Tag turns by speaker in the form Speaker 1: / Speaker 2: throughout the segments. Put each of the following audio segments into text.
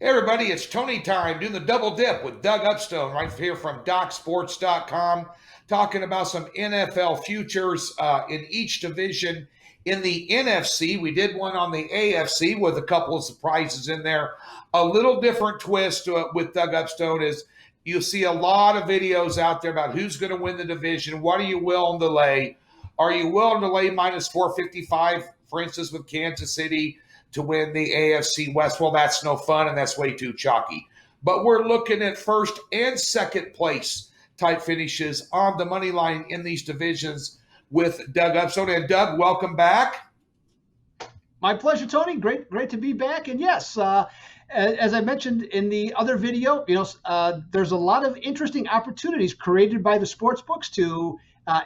Speaker 1: Hey everybody, it's Tony time doing the double dip with Doug Upstone right here from DocSports.com, talking about some NFL futures in each division. In the NFC, we did one on the AFC with a couple of surprises in there. A little different twist with Doug Upstone is you see a lot of videos out there about who's going to win the division. What are you willing to lay? Are you willing to lay minus 455, for instance, with Kansas City to win the AFC West? Well, that's no fun, and that's way too chalky. But we're looking at first and second place type finishes on the money line in these divisions with Doug Upstone. And Doug, welcome back.
Speaker 2: My pleasure, Tony. Great to be back. And yes, as I mentioned in the other video, there's a lot of interesting opportunities created by the sports books to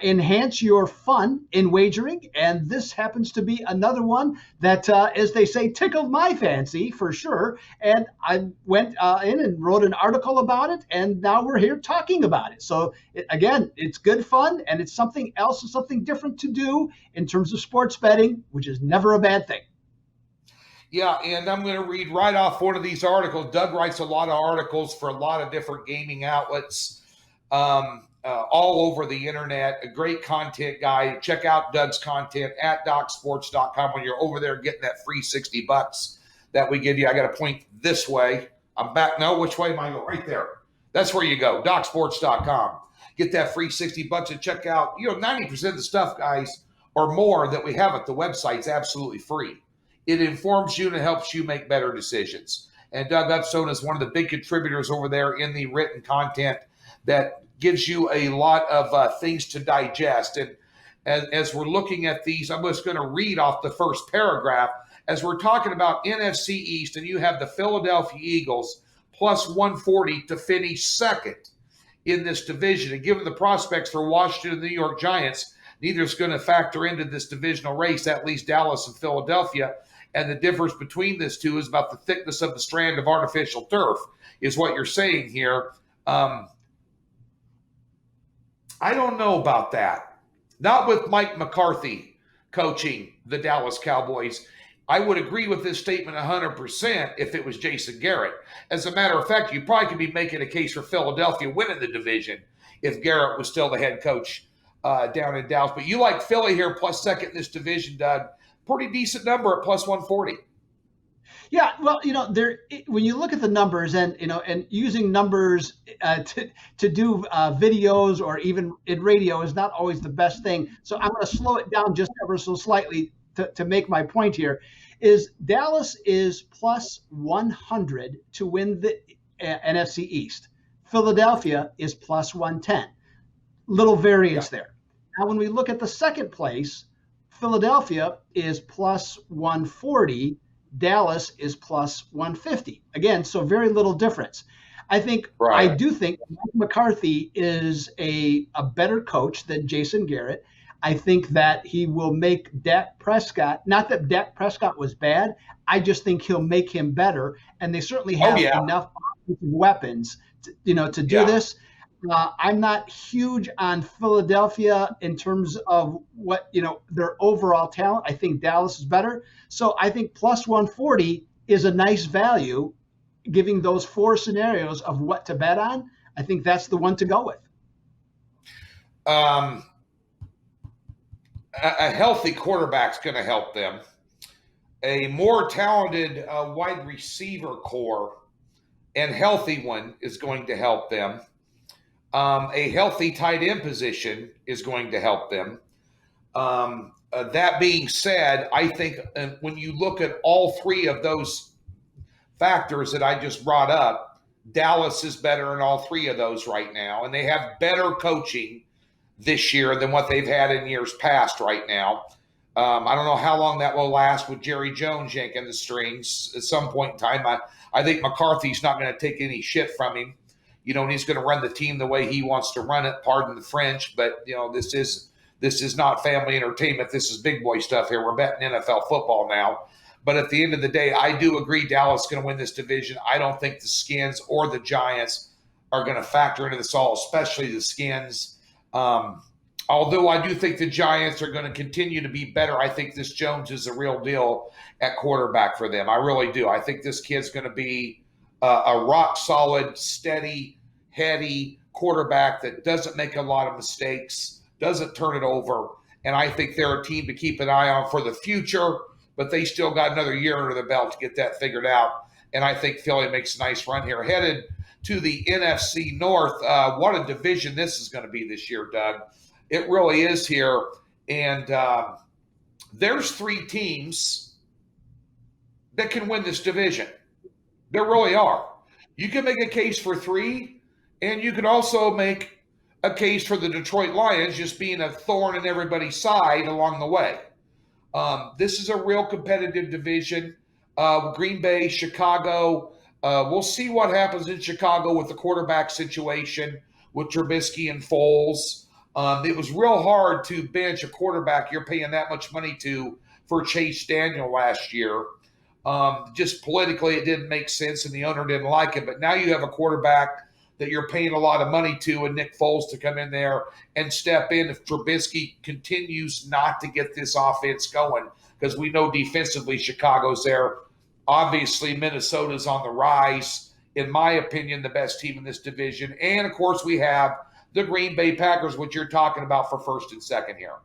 Speaker 2: enhance your fun in wagering, and this happens to be another one that, as they say, tickled my fancy for sure. And I went in and wrote an article about it, and now we're here talking about it. So again, it's good fun, and it's something else, and something different to do in terms of sports betting, which is never a bad thing.
Speaker 1: Yeah, and I'm going to read right off one of these articles. Doug writes a lot of articles for a lot of different gaming outlets. All over the internet, a great content guy. Check out Doug's content at DocSports.com when you're over there getting that free $60 that we give you. I got to point this way. I'm back. No, which way am I going? Right there. That's where you go, DocSports.com. Get that free $60 and check out, 90% of the stuff, guys, or more that we have at the website is absolutely free. It informs you and it helps you make better decisions. And Doug Upstone is one of the big contributors over there in the written content that gives you a lot of things to digest. And as we're looking at these, I'm just going to read off the first paragraph. As we're talking about NFC East, and you have the Philadelphia Eagles plus 140 to finish second in this division. And given the prospects for Washington and the New York Giants, neither is going to factor into this divisional race. That leaves Dallas and Philadelphia. And the difference between these two is about the thickness of the strand of artificial turf, is what you're saying here. I don't know about that. Not with Mike McCarthy coaching the Dallas Cowboys. I would agree with this statement 100% if it was Jason Garrett. As a matter of fact, you probably could be making a case for Philadelphia winning the division if Garrett was still the head coach down in Dallas. But you like Philly here plus second in this division, Doug. Pretty decent number at plus 140.
Speaker 2: Yeah, well, when you look at the numbers and using numbers to do videos or even in radio is not always the best thing. So I'm going to slow it down just ever so slightly to make my point here. Is Dallas is plus 100 to win the NFC East. Philadelphia is plus 110. Little variance there. Now, when we look at the second place, Philadelphia is plus 140. Dallas is plus 150. Again, so very little difference. I do think Mike McCarthy is a better coach than Jason Garrett. I think that he will make Dak Prescott, not that Dak Prescott was bad, I just think he'll make him better. And they certainly have enough weapons to do this. I'm not huge on Philadelphia in terms of what, their overall talent. I think Dallas is better. So I think plus 140 is a nice value, giving those four scenarios of what to bet on. I think that's the one to go with.
Speaker 1: A healthy quarterback's going to help them. A more talented wide receiver core and healthy one is going to help them. A healthy tight end position is going to help them. That being said, I think when you look at all three of those factors that I just brought up, Dallas is better in all three of those right now, and they have better coaching this year than what they've had in years past right now. I don't know how long that will last with Jerry Jones yanking the strings at some point in time. I think McCarthy's not going to take any shit from him. And he's going to run the team the way he wants to run it, pardon the French, but, this is not family entertainment. This is big boy stuff here. We're betting NFL football now. But at the end of the day, I do agree Dallas is going to win this division. I don't think the Skins or the Giants are going to factor into this all, especially the Skins. Although I do think the Giants are going to continue to be better. I think this Jones is a real deal at quarterback for them. I really do. I think this kid's going to be a rock solid, steady, heady quarterback that doesn't make a lot of mistakes, doesn't turn it over. And I think they're a team to keep an eye on for the future, but they still got another year under the belt to get that figured out. And I think Philly makes a nice run here. Headed to the NFC North. What a division this is going to be this year, Doug. It really is here. And there's 3 teams that can win this division. There really are. You can make a case for 3, and you can also make a case for the Detroit Lions just being a thorn in everybody's side along the way. This is a real competitive division. Green Bay, Chicago. We'll see what happens in Chicago with the quarterback situation with Trubisky and Foles. It was real hard to bench a quarterback you're paying that much money to for Chase Daniel last year. Just politically, it didn't make sense, and the owner didn't like it. But now you have a quarterback that you're paying a lot of money to, and Nick Foles to come in there and step in if Trubisky continues not to get this offense going, because we know defensively Chicago's there. Obviously, Minnesota's on the rise. In my opinion, the best team in this division. And, of course, we have the Green Bay Packers, which you're talking about for first and second here.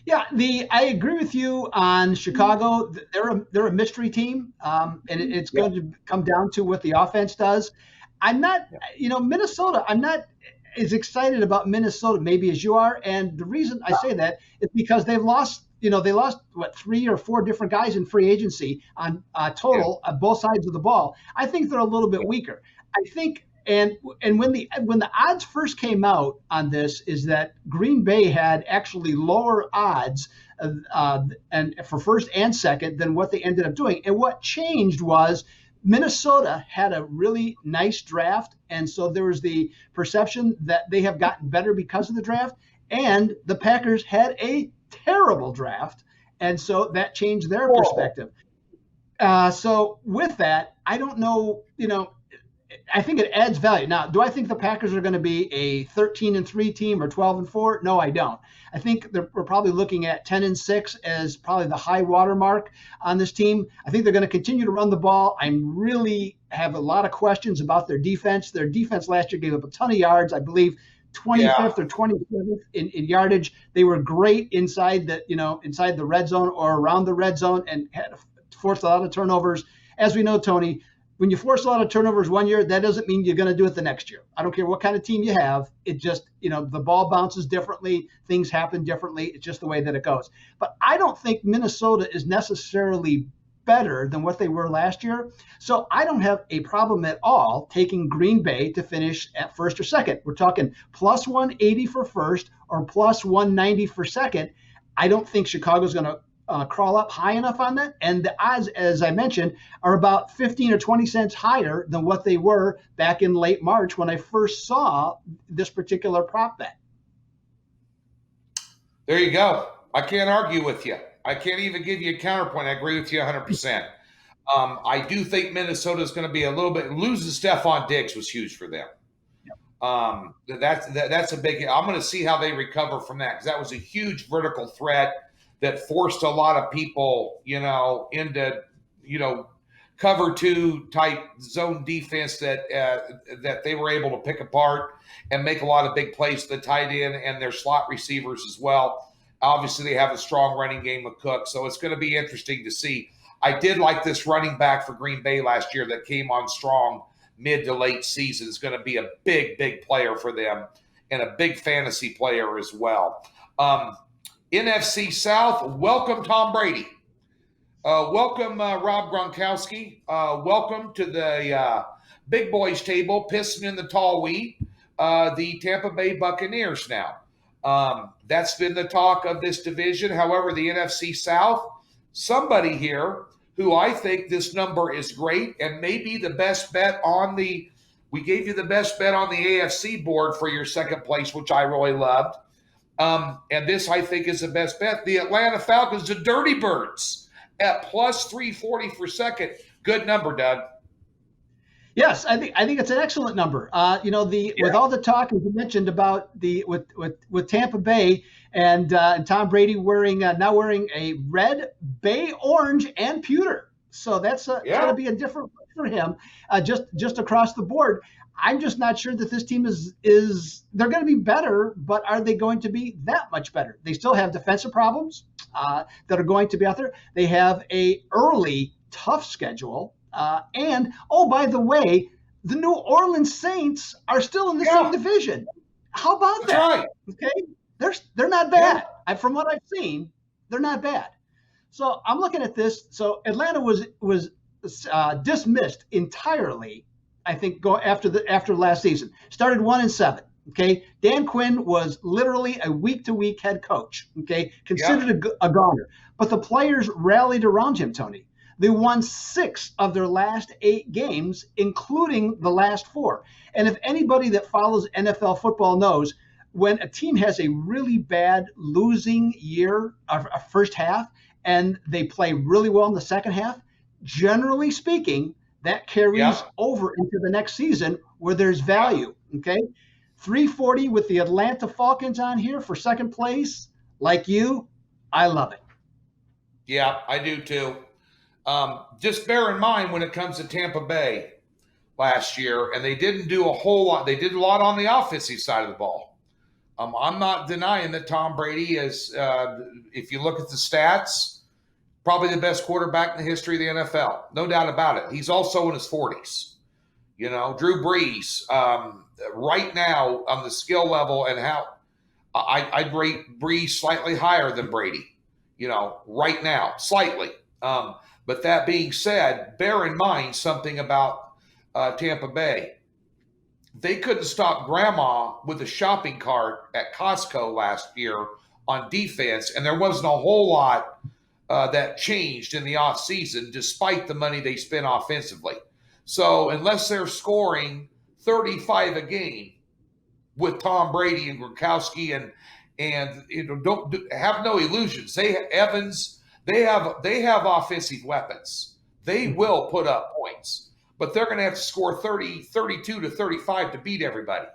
Speaker 2: Yeah, I agree with you on Chicago. They're a mystery team, and it's going to come down to what the offense does. I'm not, Minnesota. I'm not as excited about Minnesota maybe as you are, and the reason I say that is because they've lost. They lost 3 or 4 different guys in free agency on total on both sides of the ball. I think they're a little bit weaker. I think. And when the odds first came out on this, is that Green Bay had actually lower odds and for first and second than what they ended up doing. And what changed was Minnesota had a really nice draft, and so there was the perception that they have gotten better because of the draft. And the Packers had a terrible draft, and so that changed their perspective. So with that, I don't know, I think it adds value. Now, do I think the Packers are going to be a 13-3 team or 12-4? No, I don't. I think we're probably looking at 10-6 as probably the high water mark on this team. I think they're going to continue to run the ball. I really have a lot of questions about their defense. Their defense last year gave up a ton of yards, I believe 25th or 27th in yardage. They were great inside the red zone or around the red zone, and had forced a lot of turnovers. As we know, Tony, when you force a lot of turnovers one year, that doesn't mean you're going to do it the next year. I don't care what kind of team you have. It just, the ball bounces differently. Things happen differently. It's just the way that it goes. But I don't think Minnesota is necessarily better than what they were last year. So I don't have a problem at all taking Green Bay to finish at first or second. We're talking plus 180 for first or plus 190 for second. I don't think Chicago's going to crawl up high enough on that. And the odds, as I mentioned, are about 15 or 20 cents higher than what they were back in late March when I first saw this particular prop bet.
Speaker 1: There you go. I can't argue with you. I can't even give you a counterpoint. I agree with you 100%. I do think Minnesota is going to be a little bit – losing Stephon Diggs was huge for them. That's a big – I'm going to see how they recover from that, because that was a huge vertical threat that forced a lot of people, into, cover 2 type zone defense that they were able to pick apart and make a lot of big plays to the tight end and their slot receivers as well. Obviously, they have a strong running game with Cook, so it's going to be interesting to see. I did like this running back for Green Bay last year that came on strong mid to late season. Is going to be a big, big player for them and a big fantasy player as well. NFC South, welcome Tom Brady. Welcome Rob Gronkowski. Welcome to the big boys table, pissing in the tall wheat, the Tampa Bay Buccaneers now. That's been the talk of this division. However, the NFC South, somebody here who I think this number is great and maybe the best bet we gave you the best bet on the AFC board for your second place, which I really loved. And this, I think, is the best bet. The Atlanta Falcons, the Dirty Birds, at plus 340 for second. Good number, Doug.
Speaker 2: Yes, I think it's an excellent number. With all the talk, as you mentioned, about with Tampa Bay and Tom Brady now wearing a red, bay, orange, and pewter. So that's going to be a different for him, just across the board. I'm just not sure that this team is they're going to be better, but are they going to be that much better? They still have defensive problems that are going to be out there. They have a early tough schedule, and oh, by the way, the New Orleans Saints are still in the same division. How about
Speaker 1: That's
Speaker 2: that?
Speaker 1: right.
Speaker 2: Okay, they're not bad. From what I've seen, they're not bad. So I'm looking at this. So Atlanta was dismissed entirely, I think, after last season. Started 1-7. Okay, Dan Quinn was literally a week-to-week head coach. Okay, considered a goner, but the players rallied around him. Tony, they won 6 of their last 8 games, including the last 4. And if anybody that follows NFL football knows, when a team has a really bad losing year, a first half, and they play really well in the second half, generally speaking, that carries over into the next season where there's value. Okay, 340 with the Atlanta Falcons on here for second place. Like you, I love it.
Speaker 1: Yeah, I do too. Just bear in mind when it comes to Tampa Bay last year, and they didn't do a whole lot. They did a lot on the offensive side of the ball. I'm not denying that Tom Brady is, if you look at the stats, probably the best quarterback in the history of the NFL. No doubt about it. He's also in his 40s. You know, Drew Brees, right now on the skill level and how I'd rate Brees slightly higher than Brady, you know, right now, slightly. But that being said, bear in mind something about Tampa Bay. They couldn't stop grandma with a shopping cart at Costco last year on defense, and there wasn't a whole lot that changed in the offseason despite the money they spent offensively. So unless they're scoring 35 a game with Tom Brady and Gronkowski and you know, don't have no illusions. They have offensive weapons. They will put up points, but they're going to have to score 32 to 35 to beat everybody.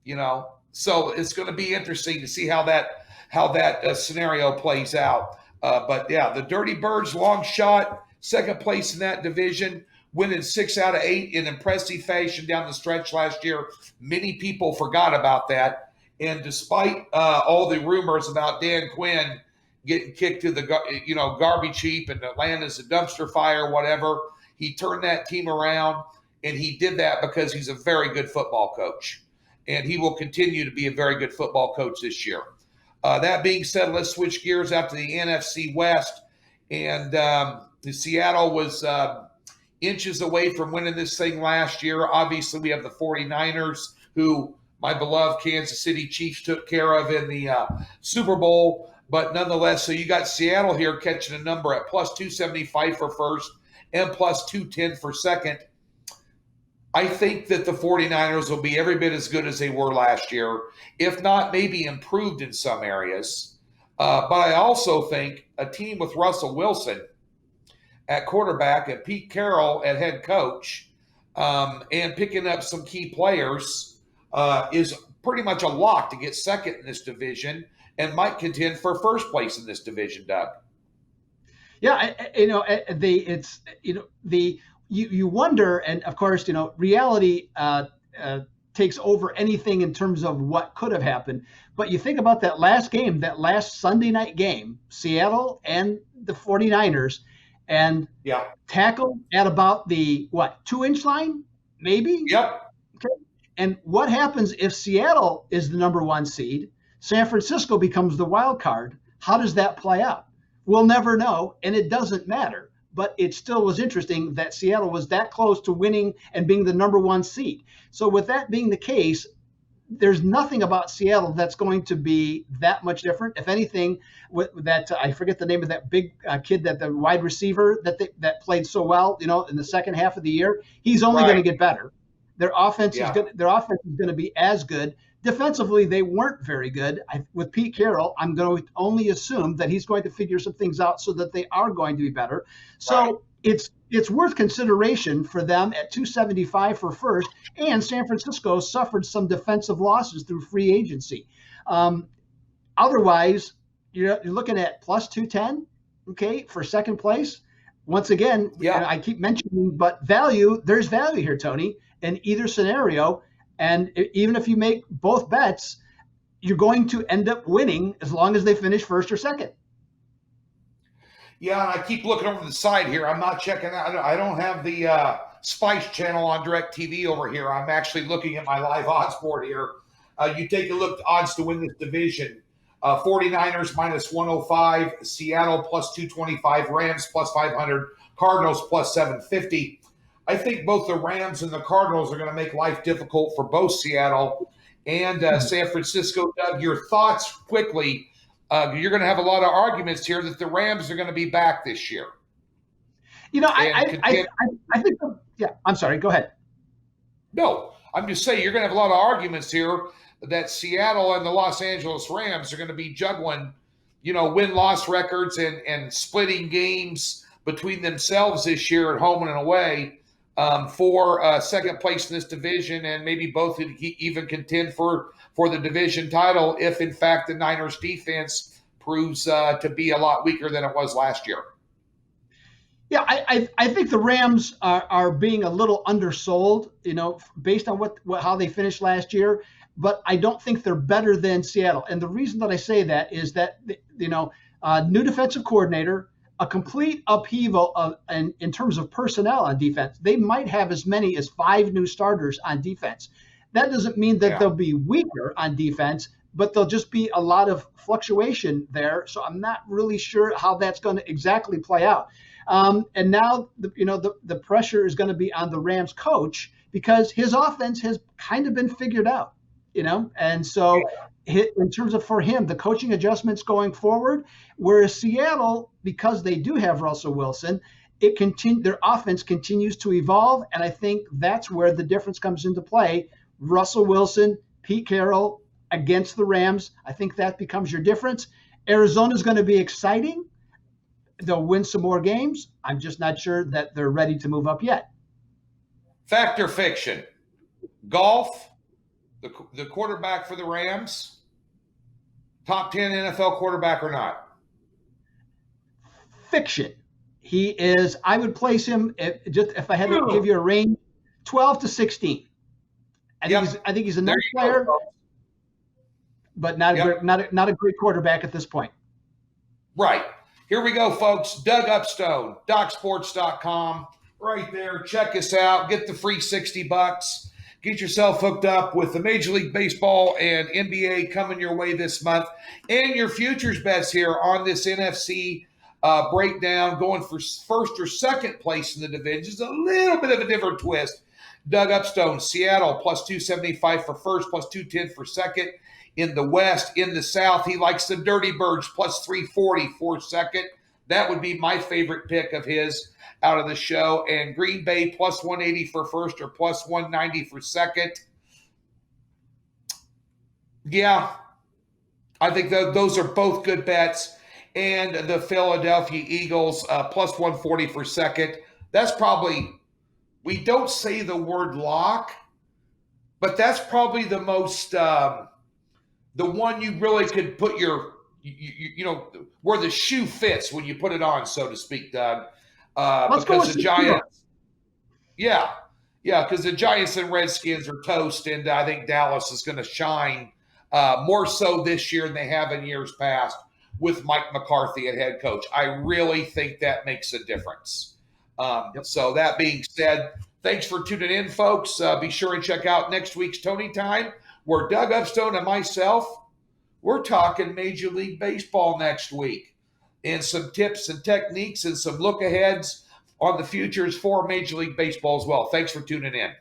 Speaker 1: You know, so it's going to be interesting to see how that scenario plays out. But yeah, the Dirty Birds, long shot, second place in that division, winning 6 out of 8 in impressive fashion down the stretch last year. Many people forgot about that. And despite all the rumors about Dan Quinn getting kicked to the garbage heap and Atlanta's a dumpster fire, whatever, he turned that team around, and he did that because he's a very good football coach. And he will continue to be a very good football coach this year. That being said, let's switch gears out to the NFC West. And Seattle was inches away from winning this thing last year. Obviously, we have the 49ers, who my beloved Kansas City Chiefs took care of in the Super Bowl. But nonetheless, so you got Seattle here catching a number at plus 275 for first and plus 210 for second. I think that the 49ers will be every bit as good as they were last year, if not maybe improved in some areas. But I also think a team with Russell Wilson at quarterback and Pete Carroll at head coach and picking up some key players is pretty much a lock to get second in this division and might contend for first place in this division, Doug.
Speaker 2: Yeah, you wonder, and of course, reality takes over anything in terms of what could have happened. But you think about that last game, that last Sunday night game, Seattle and the 49ers, and tackled at about the 2-inch line, maybe?
Speaker 1: Yep.
Speaker 2: Okay. And what happens if Seattle is the number 1 seed, San Francisco becomes the wild card? How does that play out? We'll never know, and it doesn't matter. But it still was interesting that Seattle was that close to winning and being the number 1 seed. So with that being the case, there's nothing about Seattle that's going to be that much different. If anything, with that I forget the name of that big kid, that the wide receiver that played so well, in the second half of the year, he's only going to get better. Their offense is good. Their offense is going to be as good. Defensively, they weren't very good. With Pete Carroll, I'm going to only assume that he's going to figure some things out so that they are going to be better. So it's worth consideration for them at 275 for first. And San Francisco suffered some defensive losses through free agency. Otherwise, you're looking at plus 210, okay, for second place. once again,
Speaker 1: Yeah.
Speaker 2: I keep mentioning, but there's value here, Tony, in either scenario. And even if you make both bets, you're going to end up winning as long as they finish first or second.
Speaker 1: Yeah, and I keep looking over the side here. I'm not checking out. I don't have the Spice channel on DirecTV over here. I'm actually looking at my live odds board here. You take a look at odds to win this division. 49ers minus 105, Seattle plus 225, Rams plus 500, Cardinals plus 750. I think both the Rams and the Cardinals are going to make life difficult for both Seattle and San Francisco. Doug, your thoughts quickly. You're going to have a lot of arguments here that the Rams are going to be back this year.
Speaker 2: I think, yeah, I'm sorry, go ahead.
Speaker 1: No, I'm just saying you're going to have a lot of arguments here that Seattle and the Los Angeles Rams are going to be juggling, win-loss records and splitting games between themselves this year at home and away for second place in this division, and maybe both even contend for the division title if, in fact, the Niners defense proves to be a lot weaker than it was last year.
Speaker 2: Yeah, I think the Rams are being a little undersold, based on how they finished last year. But I don't think they're better than Seattle. And the reason that I say that is that, new defensive coordinator, a complete upheaval in terms of personnel on defense. They might have as many as 5 new starters on defense. That doesn't mean that they'll be weaker on defense, but there'll just be a lot of fluctuation there. So I'm not really sure how that's going to exactly play out. And now, the pressure is going to be on the Rams coach because his offense has kind of been figured out, and so in terms of, for him, the coaching adjustments going forward, whereas Seattle, because they do have Russell Wilson, their offense continues to evolve. And I think that's where the difference comes into play. Russell Wilson, Pete Carroll against the Rams. I think that becomes your difference. Arizona's going to be exciting. They'll win some more games. I'm just not sure that they're ready to move up yet.
Speaker 1: Fact or fiction? Golf, the quarterback for the Rams, top 10 NFL quarterback or not?
Speaker 2: Fiction. He is, I would place him, if I had to give you a range, 12 to 16. I think he's a nice player, but not a great quarterback at this point.
Speaker 1: Right. Here we go, folks. Doug Upstone, DocSports.com. Right there. Check us out. Get the free $60. Get yourself hooked up with the Major League Baseball and NBA coming your way this month. And your futures bets here on this NFC breakdown, going for first or second place in the division. It's a little bit of a different twist. Doug Upstone, Seattle, plus 275 for first, plus 210 for second. In the West, in the South, he likes the Dirty Birds, plus 340 for second. That would be my favorite pick of his out of the show. And Green Bay, plus 180 for first or plus 190 for second. Yeah, I think those are both good bets. And the Philadelphia Eagles, plus 140 for second. That's probably, we don't say the word lock, but that's probably the most... the one you really could put your, where the shoe fits when you put it on, so to speak, Doug. Because the Giants, because the Giants and Redskins are toast, and I think Dallas is going to shine more so this year than they have in years past with Mike McCarthy at head coach. I really think that makes a difference. So that being said, thanks for tuning in, folks. Be sure and check out next week's Tony Time, where Doug Upstone and myself, we're talking Major League Baseball next week, and some tips and techniques and some look-aheads on the futures for Major League Baseball as well. Thanks for tuning in.